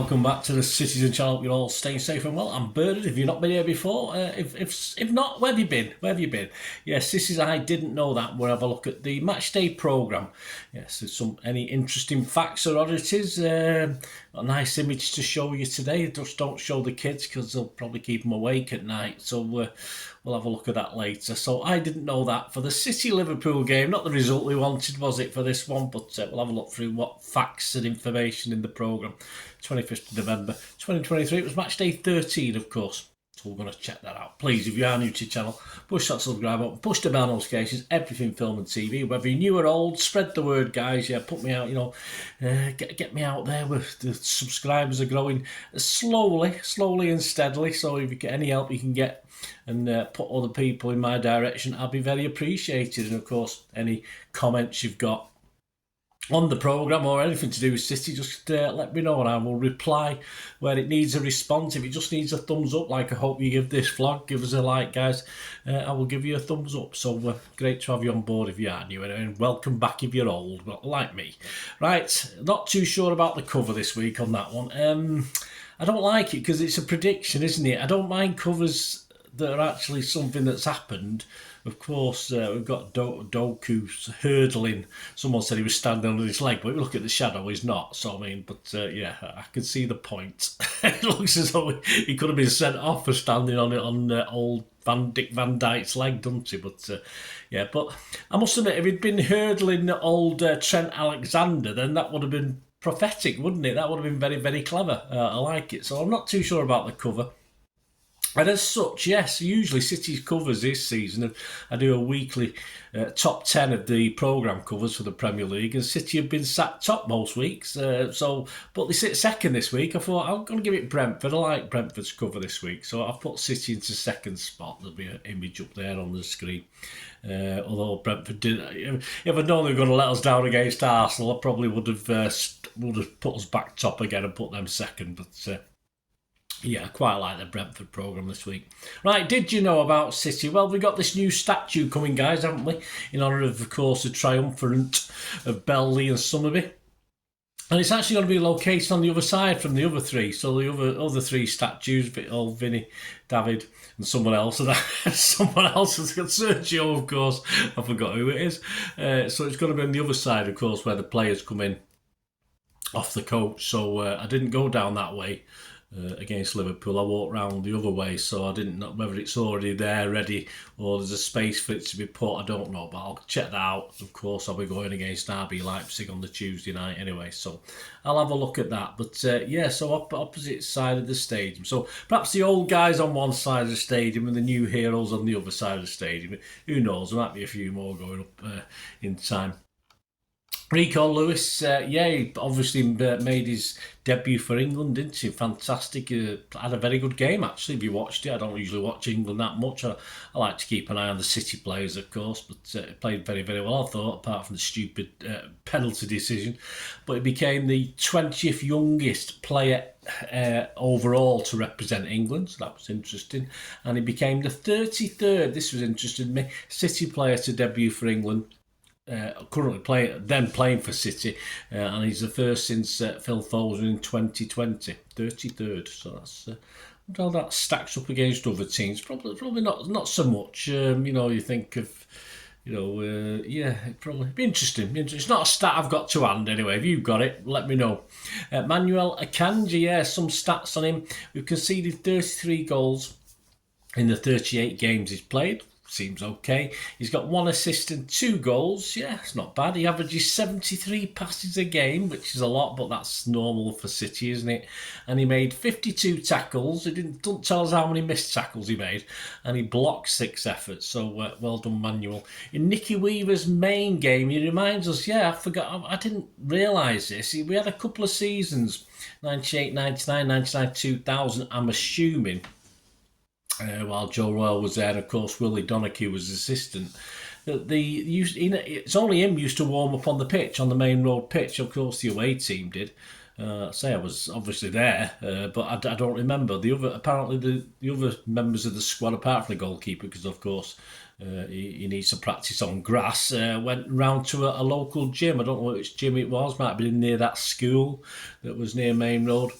welcome back to the Citizen channel. You're all staying safe and well. I'm Bernard. If you've not been here before, if not, where have you been? Where have you been? Yes, this is I didn't know that. We'll have a look at the match day programme. Yes, there's any interesting facts or oddities. A nice image to show you today. Just don't show the kids because they'll probably keep them awake at night. So we'll have a look at that later. So I didn't know that for the City-Liverpool game. Not the result we wanted, was it, for this one? But we'll have a look through what facts and information in the programme. 25th of November 2023. It was match day 13, of course. So we're going to check that out. Please, if you are new to the channel, push that subscribe button, push the bell notifications, everything film and TV. Whether you're new or old, spread the word, guys. Yeah, put me out, get me out there. Where the subscribers are growing slowly and steadily. So if you get any help you can get and put other people in my direction, I'll be very appreciated. And of course, any comments you've got on the programme or anything to do with City, just let me know and I will reply where it needs a response. If it just needs a thumbs up, like I hope you give this vlog, give us a like, guys. I will give you a thumbs up. So great to have you on board if you are new, and welcome back if you're old, like me. Right, not too sure about the cover this week on that one. I don't like it because it's a prediction, isn't it? I don't mind covers that are actually something that's happened. Of course, we've got Doku hurdling. Someone said he was standing on his leg, but if you look at the shadow, he's not. So, I mean, yeah, I can see the point. It looks as though he could have been sent off for standing on it on old Dick Van Dijk's leg, doesn't he? But, yeah, but I must admit, if he'd been hurdling old Trent Alexander, then that would have been prophetic, wouldn't it? That would have been very, very clever. I like it. So I'm not too sure about the cover. And as such, yes, usually City's covers this season, I do a weekly top 10 of the programme covers for the Premier League, and City have been sat top most weeks. But they sit second this week. I thought, I'm going to give it Brentford. I like Brentford's cover this week, so I've put City into second spot. There'll be an image up there on the screen. Although Brentford didn't, if I'd known they were going to let us down against Arsenal, I probably would have put us back top again and put them second, but yeah, I quite like the Brentford programme this week. Right, did you know about City? Well, we've got this new statue coming, guys, haven't we? In honour of course, the triumvirate of Bell, and Summerby. And it's actually going to be located on the other side from the other three. So the other three statues, old Vinny, David, and someone else. And someone else has got Sergio, of course. I forgot who it is. So it's going to be on the other side, of course, where the players come in off the coach. So I didn't go down that way. Against Liverpool, I walked round the other way, so I didn't know whether it's already there, ready, or there's a space for it to be put. I don't know, but I'll check that out. Of course, I'll be going against RB Leipzig on the Tuesday night anyway, so I'll have a look at that. But yeah, so opposite side of the stadium. So perhaps the old guys on one side of the stadium and the new heroes on the other side of the stadium. Who knows? There might be a few more going up in time. Rico Lewis, yeah, he obviously made his debut for England, didn't he? Fantastic. Had a very good game, actually, if you watched it. I don't usually watch England that much. I like to keep an eye on the City players, of course, but played very, very well, I thought, apart from the stupid penalty decision. But he became the 20th youngest player overall to represent England, so that was interesting. And he became the 33rd, this was interesting to me, City player to debut for England. Currently playing for City, and he's the first since Phil Foden in 2020, 33rd. So that's well, that stacks up against other teams. Probably not so much. You think of, yeah, it'd probably be interesting. It's not a stat I've got to hand anyway. If you've got it, let me know. Manuel Akanji, yeah, some stats on him. We've conceded 33 goals in the 38 games he's played. Seems okay. He's got 1 assist and 2 goals. Yeah, it's not bad. He averages 73 passes a game, which is a lot, but that's normal for City, isn't it? And he made 52 tackles. He don't tell us how many missed tackles he made. And he blocked 6 efforts. So well done, Manuel. In Nicky Weaver's main game, he reminds us, yeah, I forgot. I didn't realise this. We had a couple of seasons, 98, 99, 99, 2000, I'm assuming. While Joe Royal was there, and of course Willie Donachie was assistant. It's only him used to warm up on the pitch, on the main road pitch. Of course, the away team did. I was obviously there, but I don't remember the other members of the squad, apart from the goalkeeper, because of course he needs to practice on grass. Went round to a local gym. I don't know which gym it was. Might have been near that school that was near Main Road.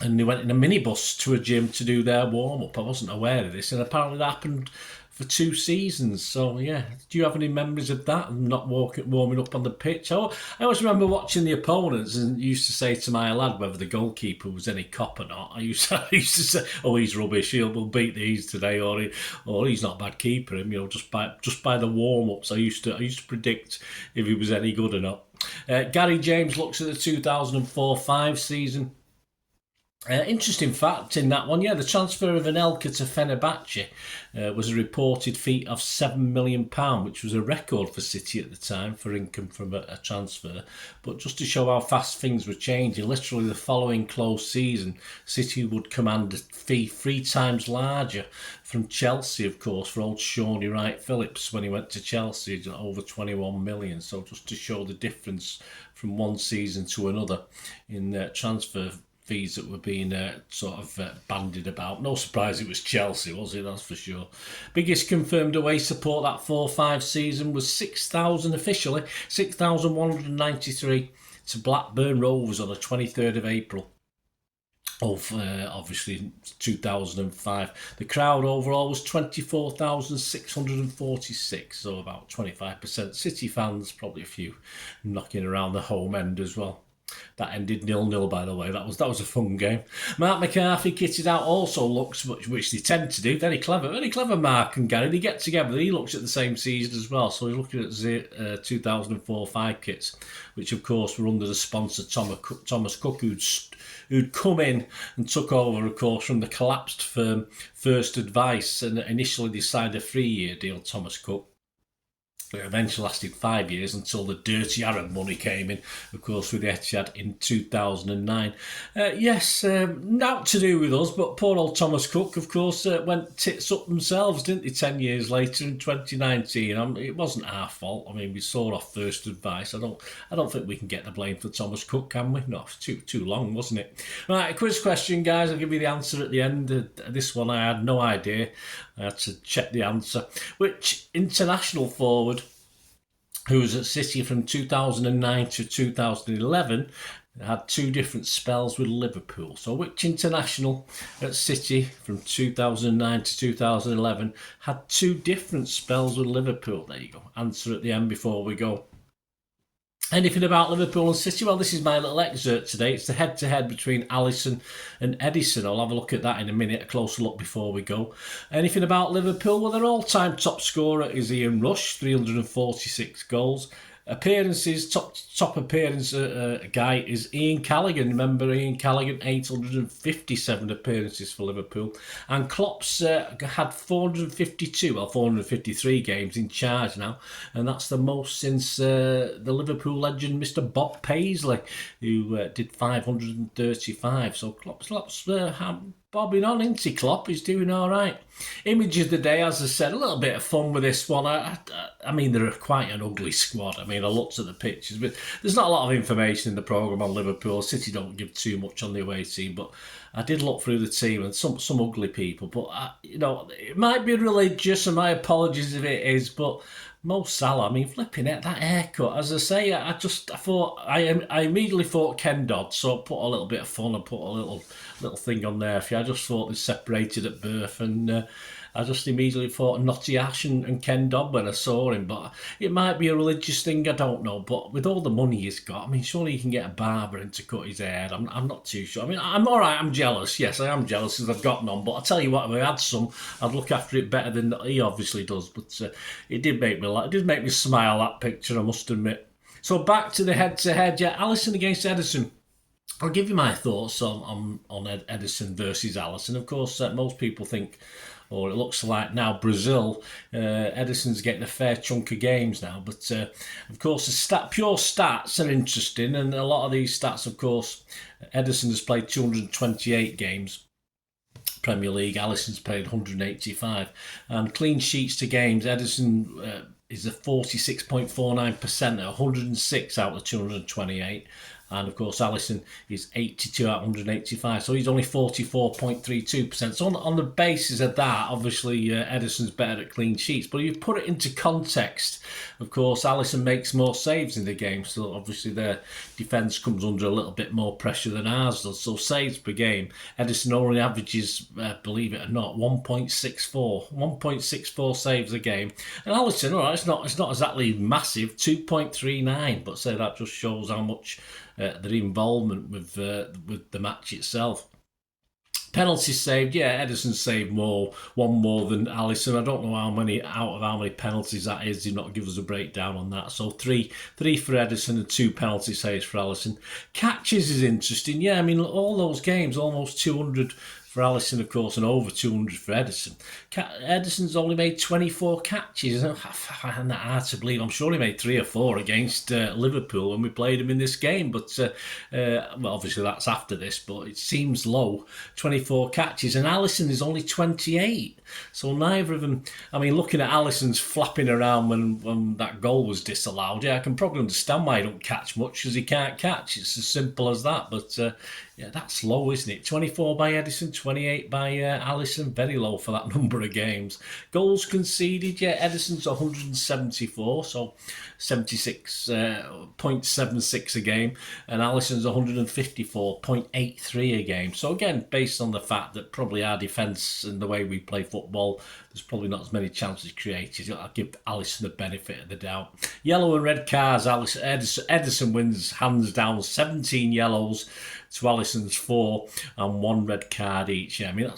and they went in a minibus to a gym to do their warm-up. I wasn't aware of this, and apparently that happened for 2 seasons. So, yeah, do you have any memories of that, not warming up on the pitch? I always remember watching the opponents and used to say to my lad whether the goalkeeper was any cop or not. I used to say, oh, he's rubbish, we'll beat these today, or he's not a bad keeper. Just by the warm-ups, I used to predict if he was any good or not. Gary James looks at the 2004-05 season. Interesting fact in that one, the transfer of Anelka to Fenerbahce was a reported fee of £7 million, which was a record for City at the time for income from a transfer. But just to show how fast things were changing, literally the following close season, City would command a fee 3 times larger from Chelsea, of course, for old Shawnee Wright-Phillips when he went to Chelsea, over 21 million. So just to show the difference from one season to another in transfer fees that were being bandied about. No surprise it was Chelsea, was it? That's for sure. Biggest confirmed away support that 4-5 season was 6,000 officially, 6,193 to Blackburn Rovers on the 23rd of April. Obviously 2005. The crowd overall was 24,646, so about 25% City fans, probably a few knocking around the home end as well. That ended 0-0, by the way. That was a fun game. Marc McCarthy kitted out also looks, which they tend to do. Very clever Marc and Gary. They get together. He looks at the same season as well. So he's looking at the 2004-05 kits, which of course were under the sponsor Thomas Cook, who'd come in and took over, of course, from the collapsed firm First Advice, and initially they signed a 3-year deal, Thomas Cook. It eventually lasted 5 years until the dirty Arab money came in, of course, with the Etihad in 2009. Not to do with us, but poor old Thomas Cook, of course, went tits up themselves, didn't they, 10 years later in 2019. It wasn't our fault. I mean, we saw off First Advice. I don't think we can get the blame for Thomas Cook, can we? No, it's too long, wasn't it? Right, a quiz question, guys. I'll give you the answer at the end. This one I had no idea. I had to check the answer. Which international forward who was at City from 2009 to 2011 had 2 different spells with Liverpool? So which international at City from 2009 to 2011 had 2 different spells with Liverpool? There you go. Answer at the end before we go. Anything about Liverpool and City? Well, this is my little excerpt today. It's the head-to-head between Allison and Edison. I'll have a look at that in a minute, a closer look before we go. Anything about Liverpool? Well, their all-time top scorer is Ian Rush, 346 goals. Appearances, top appearance guy is Ian Callaghan. Remember Ian Callaghan, 857 appearances for Liverpool. And Klopp's had 453 games in charge now. And that's the most since the Liverpool legend, Mr. Bob Paisley, who did 535. So Klopp's bobbing on, isn't he, Klopp? He's doing all right. Image of the day, as I said, a little bit of fun with this one. I mean, they're quite an ugly squad. I mean, I looked at the pictures, but there's not a lot of information in the programme on Liverpool. City don't give too much on the away team, but I did look through the team and some ugly people. But, it might be religious, and my apologies if it is, but Mo Salah, I mean, flipping it, that haircut. As I say, I immediately thought Ken Dodd, so I put a little bit of fun and put a little thing on there for you. I just thought they separated at birth, and I just immediately thought Notty Ash and Ken Dodd when I saw him. But it might be a religious thing, I don't know. But with all the money he's got, I mean, surely you can get a barber in to cut his hair. I'm not too sure. I mean, I'm all right, I'm jealous. Yes, I am jealous because I've got none. But I'll tell you what, if I had some, I'd look after it better than he obviously does. But it did make me laugh. It did make me smile, that picture, I must admit. So back to the head-to-head. Yeah, Allison against Edison. I'll give you my thoughts on Edison versus Allison. Of course, most people think, or it looks like now, Brazil, Edison's getting a fair chunk of games now. But, of course, pure stats are interesting. And a lot of these stats, of course, Edison has played 228 games. Premier League, Allison's played 185. And clean sheets to games, Edison is a 46.49% at 106 out of 228. and of course Allison is 82 out of 185, so he's only 44.32%. So on the basis of that, obviously Edison's better at clean sheets, but if you put it into context, of course Allison makes more saves in the game, so obviously their defence comes under a little bit more pressure than ours does. So saves per game, Edison only averages, believe it or not, 1.64 saves a game, and Allison, all right, it's not exactly massive, 2.39, but say that just shows how much their involvement with the match itself. Penalties saved, yeah, Edison saved one more than Allison. I don't know how many penalties that is. Did not give us a breakdown on that. So three for Edison and 2 penalty saves for Allison. Catches is interesting. Yeah, I mean, all those games, almost 200 for Allison, of course, and over 200 for Edison. Edison's only made 24 catches. I find that hard to believe. I'm sure he made 3 or 4 against Liverpool when we played him in this game. But, well, obviously that's after this, but it seems low. 24 catches. And Allison is only 28. So neither of them... I mean, looking at Allison's flapping around when that goal was disallowed, yeah, I can probably understand why he don't catch much, because he can't catch. It's as simple as that. But... yeah, that's low, isn't it? 24 by Edison, 28 by Allison. Very low for that number of games. Goals conceded, yeah, Edison's 174, so 76.76 a game. And Allison's 154.83 a game. So again, based on the fact that probably our defence and the way we play football, there's probably not as many chances created. I'll give Allison the benefit of the doubt. Yellow and red cards, Edison wins hands down, 17 yellows to Allison's 4 and 1 red card each. Yeah, I mean,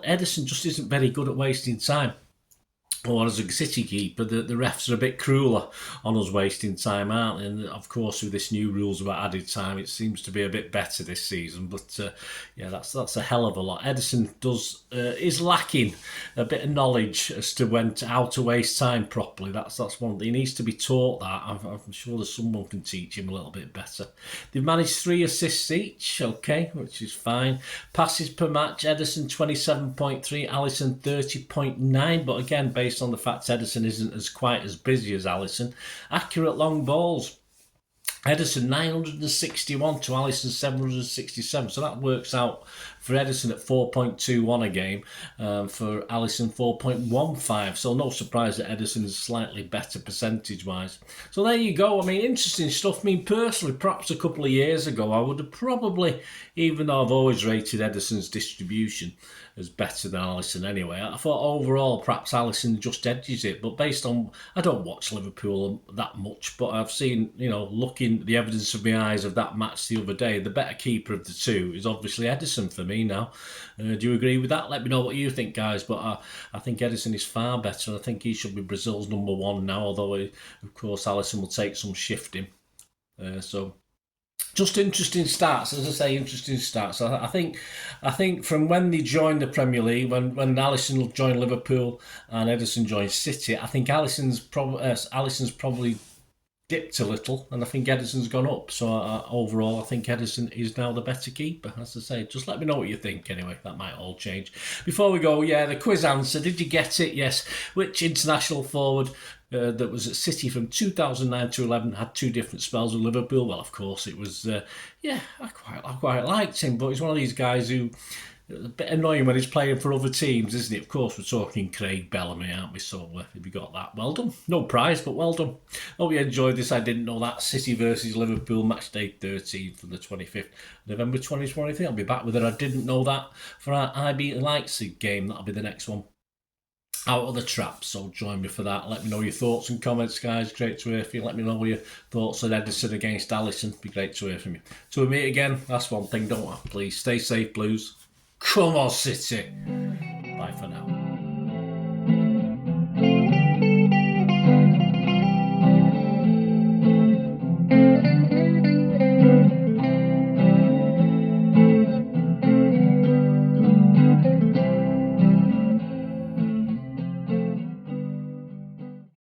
Edison just isn't very good at wasting time. Or as a City keeper, the refs are a bit crueler on us wasting time, aren't they? And of course, with this new rules about added time, it seems to be a bit better this season. But yeah, that's a hell of a lot. Edison is lacking a bit of knowledge as to how to waste time properly. That's one. He needs to be taught that. I'm sure that someone can teach him a little bit better. They've managed 3 assists each, okay, which is fine. Passes per match, Edison 27.3, Allison 30.9. But again, based on the fact Edison isn't quite as busy as Allison. Accurate long balls, Edison 961 to Allison 767, so that works out for Edison at 4.21 a game, for Allison 4.15, so no surprise that Edison is slightly better percentage-wise. So there you go. I mean, interesting stuff. I mean, personally, perhaps a couple of years ago, I would have probably, even though I've always rated Edison's distribution as better than Allison anyway, I thought overall perhaps Allison just edges it, but based on, I don't watch Liverpool that much, but I've seen, looking at the evidence of my eyes of that match the other day, the better keeper of the two is obviously Edison for me now. Do you agree with that? Let me know what you think, guys, but I think Edison is far better, and I think he should be Brazil's number 1 now, although of course Allison will take some shifting. So just interesting stats, as I say, interesting stats. I think from when they joined the Premier League, when Allison joined Liverpool and Edison joined City, I think Allison's probably dipped a little, and I think Edison's gone up. So overall, I think Edison is now the better keeper. As I say, just let me know what you think anyway. That might all change. Before we go, yeah, the quiz answer. Did you get it? Yes. Which international forward that was at City from 2009 to 11 had 2 different spells with Liverpool? Well, of course, it was, yeah, I quite liked him, but he's one of these guys who, a bit annoying when he's playing for other teams, isn't it? Of course, we're talking Craig Bellamy, aren't we? So if you got that, well done. No prize, but well done. Hope you enjoyed this. I didn't know that. City versus Liverpool, match day 13 from the 25th November 2023. I'll be back with it. I didn't know that for our IB Leipzig game. That'll be the next one. Out of the trap, so join me for that. Let me know your thoughts and comments, guys. Great to hear from you. Let me know your thoughts on Edison against Allison. Be great to hear from you. Till we meet again, that's one thing, don't I? Please stay safe, Blues. Come on, City. Bye for now.